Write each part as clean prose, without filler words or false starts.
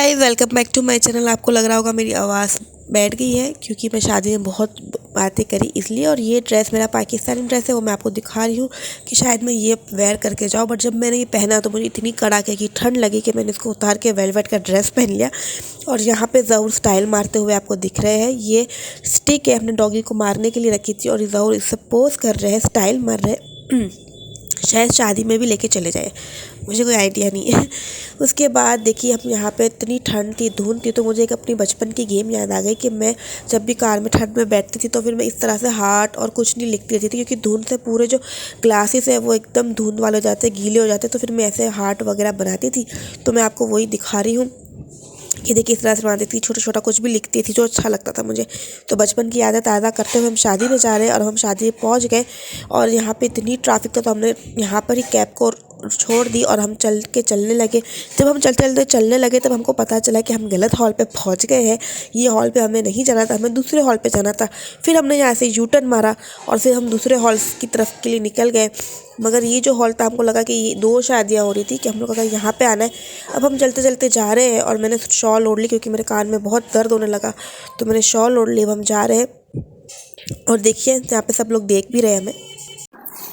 Guys welcome back to my channel. आपको लग रहा होगा मेरी आवाज़ बैठ गई है क्योंकि मैं शादी में बहुत बातें करी इसलिए। और ये ड्रेस मेरा पाकिस्तानी ड्रेस है, वो मैं आपको दिखा रही हूँ कि शायद मैं ये वेयर करके जाऊँ। बट जब मैंने ये पहना तो मुझे इतनी कड़ाके की ठंड लगी कि मैंने इसको उतार के वेलवेट का ड्रेस पहन लिया। और यहाँ पे ज़रूर स्टाइल मारते हुए आपको दिख रहे हैं। ये स्टिक है, अपने डॉगी को मारने के लिए रखी थी और ज़रूर इससे पोज कर रहे हैं, स्टाइल मार रहे हैं। शायद शादी में भी लेके चले जाए, मुझे कोई आइडिया नहीं है। उसके बाद देखिए हम यहाँ पे इतनी ठंड थी, धुंध थी, तो मुझे एक अपनी बचपन की गेम याद आ गई कि मैं जब भी कार में ठंड में बैठती थी तो फिर मैं इस तरह से हार्ट और कुछ नहीं लिखती रहती थी, क्योंकि धुंध से पूरे जो ग्लासेस है वो एकदम धुंध वाले हो जाते, गीले हो जाते। तो फिर मैं ऐसे हार्ट वगैरह बनाती थी। तो मैं आपको वही दिखा रही हूँ कि देखिए इस तरह से बनाती थी, छोटा छोटा कुछ भी लिखती थी जो अच्छा लगता था मुझे। तो बचपन की यादें ताज़ा करते हुए हम शादी में जा रहे हैं और हम शादी में पहुंच गए। और यहाँ पे इतनी ट्रैफिक था तो हमने यहाँ पर ही कैब को छोड़ दी और हम चलने लगे। जब हम चलने लगे तब हमको पता चला कि हम गलत हॉल पे पहुंच गए हैं। ये हॉल पे हमें नहीं जाना था, हमें दूसरे हॉल पे जाना था। फिर हमने यहाँ से यू टर्न मारा और फिर हम दूसरे हॉल की तरफ के लिए निकल गए। मगर ये जो हॉल था हमको लगा कि ये 2 शादियाँ हो रही थी कि हम लोग का यहाँ पे आना है। अब हम चलते चलते जा रहे हैं और मैंने शॉल ओढ़ ली क्योंकि मेरे कान में बहुत दर्द होने लगा। तो मैंने शॉल ओढ़ ली। अब हम जा रहे हैं और देखिए यहाँ पे सब लोग देख भी रहे हैं हमें।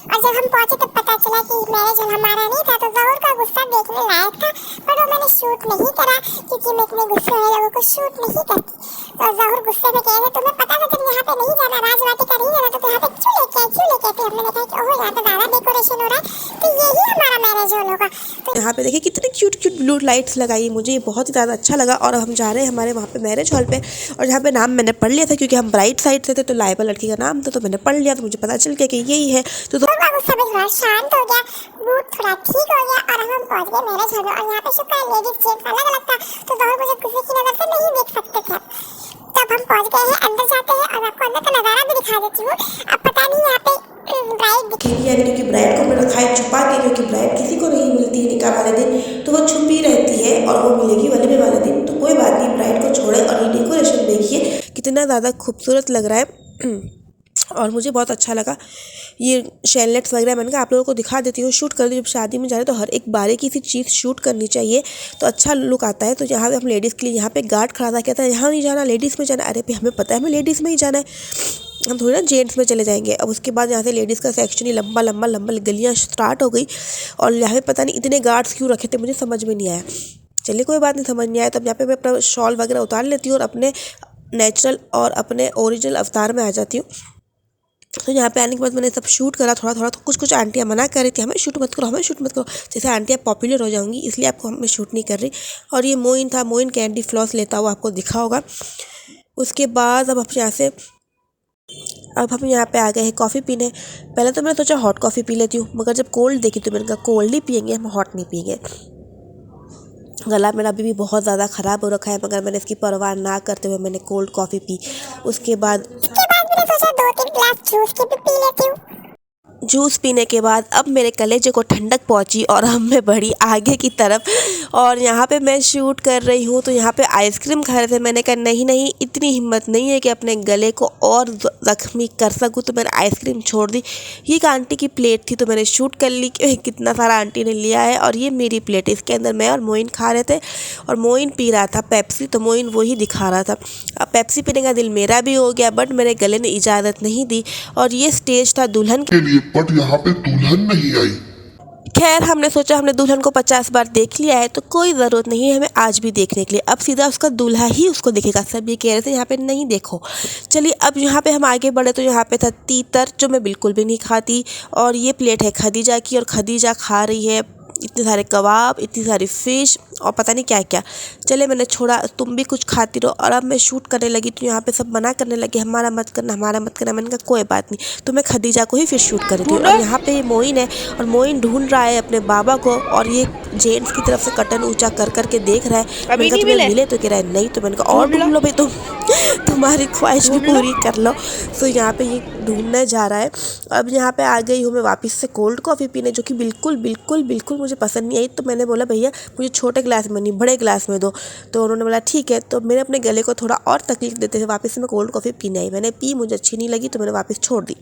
और जब हम पहुंचे तब पता चला कि मैरिज हॉल हमारा नहीं था। तो ज़हूर का गुस्सा देखने लायक था, पर वो मैंने शूट नहीं करा क्योंकि मैं इतने गुस्से वाले लोगों को शूट नहीं करती। तो ज़हूर गुस्से में कह रहे, तुम्हें पता था तुम यहाँ पे नहीं जाना, राजवाटिका नहीं जाना, तो तुम यहाँ पे क्यों लेके आए? फिर हमने देखा कि ओह यहाँ पे ज़्यादा डेकोरेशन हो रहा है, तो यही हमारा मैरिज हॉल होगा। तो यहाँ पे देखिए कितने क्यूट क्यूट ब्लू लाइट्स लगाई, मुझे ये बहुत ही ज़्यादा अच्छा लगा। और हम जा रहे हैं हमारे वहाँ पे मैरिज हॉल पे। और यहाँ पे नाम मैंने पढ़ लिया था क्योंकि हम ब्राइट साइड से थे, तो लाइबा लड़की का नाम था, तो मैंने पढ़ लिया, तो मुझे पता चल गया कि यही है। तो बाबा गुस्सा भी थोड़ा शांत हो गया, मूड थोड़ा ठीक हो गया और हम पहुंच गए मैरिज हॉल में। और यहाँ पे शुक्र है लेडीज जेंट्स अलग अलग था, तो ज़हूर मुझे किसी की नज़र से नहीं देख सकते थे। तब हम पहुंच गए हैं, अंदर जाते हैं और आपको अंदर का नज़ारा भी दिखा देती हूँ। अब पता नहीं यहाँ पे ब्राइड दिखेगी या नहीं, क्योंकि ब्राइड को मैं रखा है छुपा के, क्योंकि ब्राइड किसी को नहीं मिलती है निकाह वाले दिन, तो वो छुपी रहती है और वो मिलेगी वलीमे वाले दिन। तो कोई बात नहीं, ब्राइड को छोड़े। और ये डेकोरेशन देखिए कितना ज़्यादा खूबसूरत लग रहा है और मुझे बहुत अच्छा लगा। ये शेलनेट्स वगैरह मैंने कहा आप लोगों को दिखा देती हूँ, शूट कर दी। जब शादी में जा रहे हैं तो हर एक बारीकी सी चीज़ शूट करनी चाहिए, तो अच्छा लुक आता है। तो यहाँ पे हम लेडीज़ के लिए, यहाँ पे गार्ड खड़ा था, कहता है यहाँ नहीं जाना, लेडीज़ में जाना। अरे भाई हमें पता है हमें लेडीज़ में ही जाना है, हम थोड़ी ना जेंट्स में चले जाएंगे। अब उसके बाद यहाँ से लेडीज़ का सेक्शन ही लंबा लंबा लंबा गलियाँ स्टार्ट हो गई। और यहाँ पे पता नहीं इतने गार्ड्स क्यों रखे थे, मुझे समझ में नहीं आया। चलिए कोई बात नहीं, समझ नहीं आया। तब यहाँ पे मैं अपना शॉल वगैरह उतार लेती हूँ और अपने नेचुरल और अपने ओरिजिनल अवतार में आ जाती हूँ। तो यहाँ पे आने के बाद मैंने सब शूट करा थोड़ा थोड़ा। तो कुछ आंटियाँ मना कर रही थी, हमें शूट मत करो, हमें शूट मत करो, जैसे आंटियाँ पॉपुलर हो जाऊंगी इसलिए आपको हमें शूट नहीं कर रही। और ये मोइन था, मोइन कैंडी फ्लॉस लेता हुआ आपको दिखा होगा। उसके बाद अब हम यहाँ पे आ गए हैं कॉफ़ी पीने। पहले तो मैंने सोचा हॉट कॉफ़ी पी लेती हूँ, मगर जब कोल्ड देखी तो मैंने कहा कोल्ड ही पियेंगे, हम हॉट नहीं पियेंगे। गला मेरा अभी भी बहुत ज़्यादा ख़राब हो रखा है, मगर मैंने इसकी परवाह ना करते हुए मैंने कोल्ड कॉफ़ी पी। उसके बाद मैंने सोचा 2-3 ग्लास जूस की भी पी लेती हूँ। जूस पीने के बाद अब मेरे कलेजे को ठंडक पहुंची और अब मैं बढ़ी आगे की तरफ। और यहाँ पे मैं शूट कर रही हूँ, तो यहाँ पे आइसक्रीम खा रहे थे। मैंने कहा नहीं, इतनी हिम्मत नहीं है कि अपने गले को और ज़ख्मी कर सकूँ, तो मैंने आइसक्रीम छोड़ दी। ये एक आंटी की प्लेट थी तो मैंने शूट कर ली कि कितना सारा आंटी ने लिया है। और ये मेरी प्लेट, इसके अंदर मैं और मोइन खा रहे थे और मोइन पी रहा था पेप्सी, तो मोइन वही दिखा रहा था। अब पेप्सी पीने का दिल मेरा भी हो गया, बट मेरे गले ने इजाज़त नहीं दी। और ये स्टेज था दुल्हन के लिए, बट यहाँ पे दुल्हन नहीं आई। खैर हमने सोचा हमने दुल्हन को 50 बार देख लिया है तो कोई ज़रूरत नहीं है हमें आज भी देखने के लिए। अब सीधा उसका दूल्हा ही उसको देखेगा। सब ये कह रहे थे यहाँ पे नहीं देखो। चलिए अब यहाँ पे हम आगे बढ़े तो यहाँ पे था तीतर, जो मैं बिल्कुल भी नहीं खाती। और ये प्लेट है खदीजा की और खदीजा खा रही है इतने सारे कबाब, इतनी सारी फ़िश और पता नहीं क्या क्या। चले मैंने छोड़ा, तुम भी कुछ खाती रहो। और अब मैं शूट करने लगी तो यहाँ पे सब मना करने लगे, हमारा मत करना, हमारा मत करना। मैंने कहा कोई बात नहीं, तो मैं खदीजा को ही फिर शूट कर रही थी। और यहाँ पे ये मोइन है और मोइन ढूंढ रहा है अपने बाबा को। और ये जेंट्स की तरफ से कर्टन ऊंचा कर करके देख रहा है। मैंने कहा तुम्हें मिले, तो कह रहा है नहीं। तो मैंने कहा और ढूंढ लो भाई, तुम तुम्हारी ख्वाहिश भी पूरी कर लो। तो यहाँ पे ये ढूंढने जा रहा है। अब यहाँ पे आ गई हूँ मैं वापस से कोल्ड कॉफ़ी पीने, जो कि बिल्कुल मुझे पसंद नहीं आई। तो मैंने बोला भैया मुझे छोटे ग्लास में नहीं बड़े ग्लास में दो। तो उन्होंने बोला ठीक है। तो मेरे अपने गले को थोड़ा और तकलीफ देते थे, वापस से मैं कोल्ड कॉफ़ी पीने आई। मैंने पी, मुझे अच्छी नहीं लगी तो मैंने वापस छोड़ दी।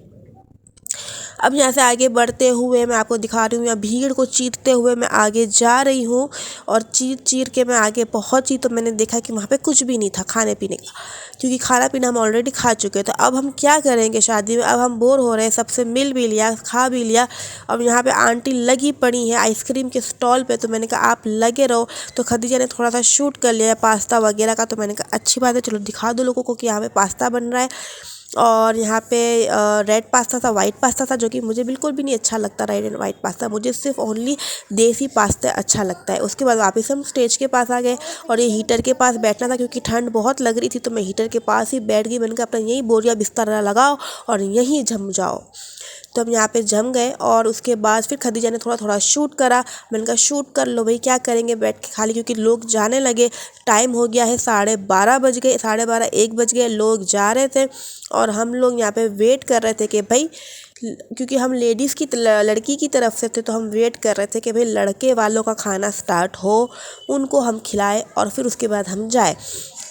अब यहाँ से आगे बढ़ते हुए मैं आपको दिखा रही हूँ, यहाँ भीड़ को चीरते हुए मैं आगे जा रही हूँ और चीर के मैं आगे पहुँची तो मैंने देखा कि वहाँ पे कुछ भी नहीं था खाने पीने का, क्योंकि खाना पीना हम ऑलरेडी खा चुके थे। अब हम क्या करेंगे शादी में, अब हम बोर हो रहे हैं, सबसे मिल भी लिया, खा भी लिया। अब यहाँ पे आंटी लगी पड़ी है आइसक्रीम के स्टॉल पे, तो मैंने कहा आप लगे रहो। तो खदीजा ने थोड़ा सा शूट कर लिया पास्ता वगैरह का, तो मैंने कहा अच्छी बात है, चलो दिखा दो लोगों को कि यहाँ पे पास्ता बन रहा है। और यहाँ पे रेड पास्ता था, वाइट पास्ता था, जो कि मुझे बिल्कुल भी नहीं अच्छा लगता रेड एंड वाइट पास्ता, मुझे सिर्फ ओनली देसी पास्ता अच्छा लगता है। उसके बाद वापस हम स्टेज के पास आ गए और ये हीटर के पास बैठना था, क्योंकि ठंड बहुत लग रही थी, तो मैं हीटर के पास ही बैठ गई। मैंने कहा अपना यहीं बोरिया बिस्तर लगाओ और यहीं जम जाओ। तो हम यहाँ पे जम गए और उसके बाद फिर खदीजा ने थोड़ा थोड़ा शूट करा। मैंने कहा शूट कर लो भाई, क्या करेंगे बैठ के खाली, क्योंकि लोग जाने लगे। टाइम हो गया है 12:30 बज गए, 12:30 1 बज गए, लोग जा रहे थे और हम लोग यहाँ पे वेट कर रहे थे कि भाई, क्योंकि हम लेडीज़ की लड़की की तरफ से थे, तो हम वेट कर रहे थे कि भाई लड़के वालों का खाना स्टार्ट हो, उनको हम खिलाएं और फिर उसके बाद हम जाए।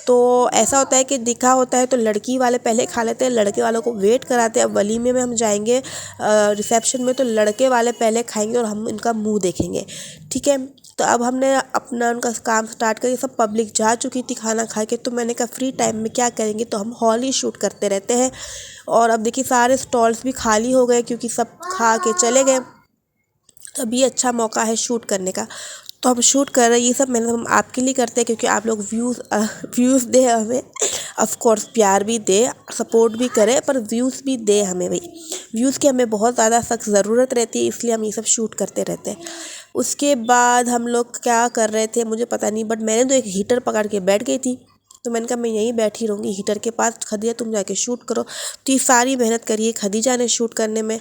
तो ऐसा होता है कि दिखा होता है तो लड़की वाले पहले खा लेते हैं, लड़के वालों को वेट कराते हैं। अब वलीमे में हम जाएंगे रिसेप्शन में, तो लड़के वाले पहले खाएंगे और हम इनका मुंह देखेंगे, ठीक है। तो अब हमने अपना उनका काम स्टार्ट करके, सब पब्लिक जा चुकी थी खाना खा के, तो मैंने कहा फ्री टाइम में क्या करेंगे, तो हम हॉल ही शूट करते रहते हैं। और अब देखिए सारे स्टॉल्स भी खाली हो गए, क्योंकि सब खा के चले गए। तो अभी अच्छा मौका है शूट करने का, तो हम शूट कर रहे हैं। ये सब मैंने हम आपके लिए करते हैं, क्योंकि आप लोग व्यूज़ दे हमें, ऑफ कोर्स प्यार भी दे, सपोर्ट भी करें, पर व्यूज़ भी दे हमें भाई। व्यूज़ की हमें बहुत ज़्यादा सख्त ज़रूरत रहती है, इसलिए हम ये सब शूट करते रहते हैं। उसके बाद हम लोग क्या कर रहे थे मुझे पता नहीं, बट मैंने तो एक हीटर पकड़ के बैठ गई थी। तो मैंने कहा मैं यहीं बैठी रहूँगी हीटर के पास, खदीजा तुम जाके शूट करो। तो ये सारी मेहनत करी है खदीजा ने शूट करने में।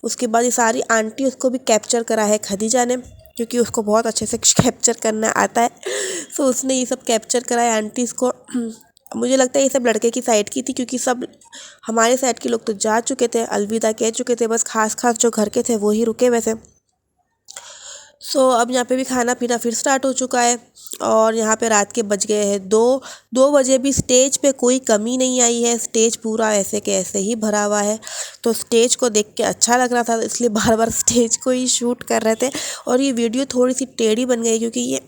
उसके बाद ये सारी आंटी उसको भी कैप्चर करा है खदीजा ने, क्योंकि उसको बहुत अच्छे से कैप्चर करना आता है, तो उसने ये सब कैप्चर करा है आंटीज़ को। मुझे लगता है ये सब लड़के की साइड की थी, क्योंकि सब हमारे साइड के लोग तो जा चुके थे, अलविदा कह चुके थे, बस खास जो घर के थे वो ही रुके हुए थे। सो अब यहाँ पे भी खाना पीना फिर स्टार्ट हो चुका है और यहाँ पे रात के बज गए हैं 2 बजे। भी स्टेज पे कोई कमी नहीं आई है, स्टेज पूरा ऐसे के ऐसे ही भरा हुआ है। तो स्टेज को देख के अच्छा लग रहा था, इसलिए बार बार स्टेज को ही शूट कर रहे थे। और ये वीडियो थोड़ी सी टेढ़ी बन गई, क्योंकि ये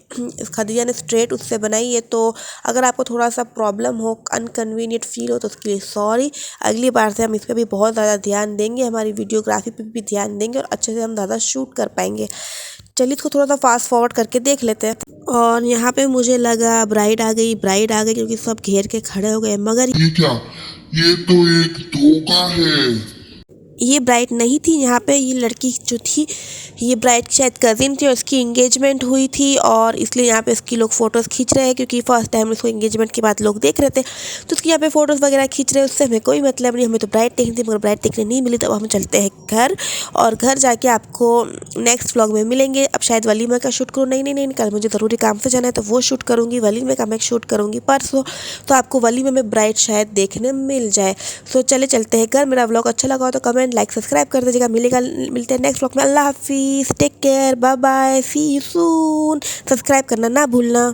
खदीजा ने स्ट्रेट उससे बनाई है, तो अगर आपको थोड़ा सा प्रॉब्लम हो, अनकन्वीनियंट फील हो, तो उसके लिए सॉरी। अगली बार से हम इस पर भी बहुत ज़्यादा ध्यान देंगे, हमारी वीडियोग्राफी पर भी ध्यान देंगे और अच्छे से हम ज़्यादा शूट कर पाएंगे। चलिए इसको थोड़ा सा फास्ट फॉरवर्ड करके देख लेते हैं। और यहाँ पे मुझे लगा ब्राइड आ गई, क्योंकि सब घेर के खड़े हो गए, मगर ये क्या, ये तो एक धोखा है। ये ब्राइड नहीं थी। यहाँ पे ये लड़की जो थी, ये ब्राइड शायद कज़िन थी और उसकी इंगेजमेंट हुई थी, और इसलिए यहाँ पे इसकी लोग फ़ोटोज़ खींच रहे हैं, क्योंकि फर्स्ट टाइम उसको इंगेजमेंट के बाद लोग देख रहे थे, तो उसकी यहाँ पे फ़ोटोज़ वगैरह खींच रहे हैं। उससे हमें कोई मतलब नहीं, हमें तो ब्राइड देखनी थी, मगर ब्राइड देखने नहीं मिली। तो हम चलते हैं घर, और घर जाके आपको नेक्स्ट व्लॉग में मिलेंगे। अब शायद वलीमे का शूट करूँ, नहीं, कल मुझे ज़रूरी काम से जाना है, तो वो शूट करूँगी। वलीमे का मैं शूट करूँगी परसों, तो आपको वलीमे में ब्राइड शायद देखने मिल जाए। सो चले चलते हैं घर। मेरा व्लॉग अच्छा लगा हो तो कमेंट, लाइक, सब्सक्राइब कर दीजिएगा। मिलते हैं नेक्स्ट व्लॉग में। अल्लाह हाफिज़, take care, bye bye, see you soon. Subscribe करना ना भूलना।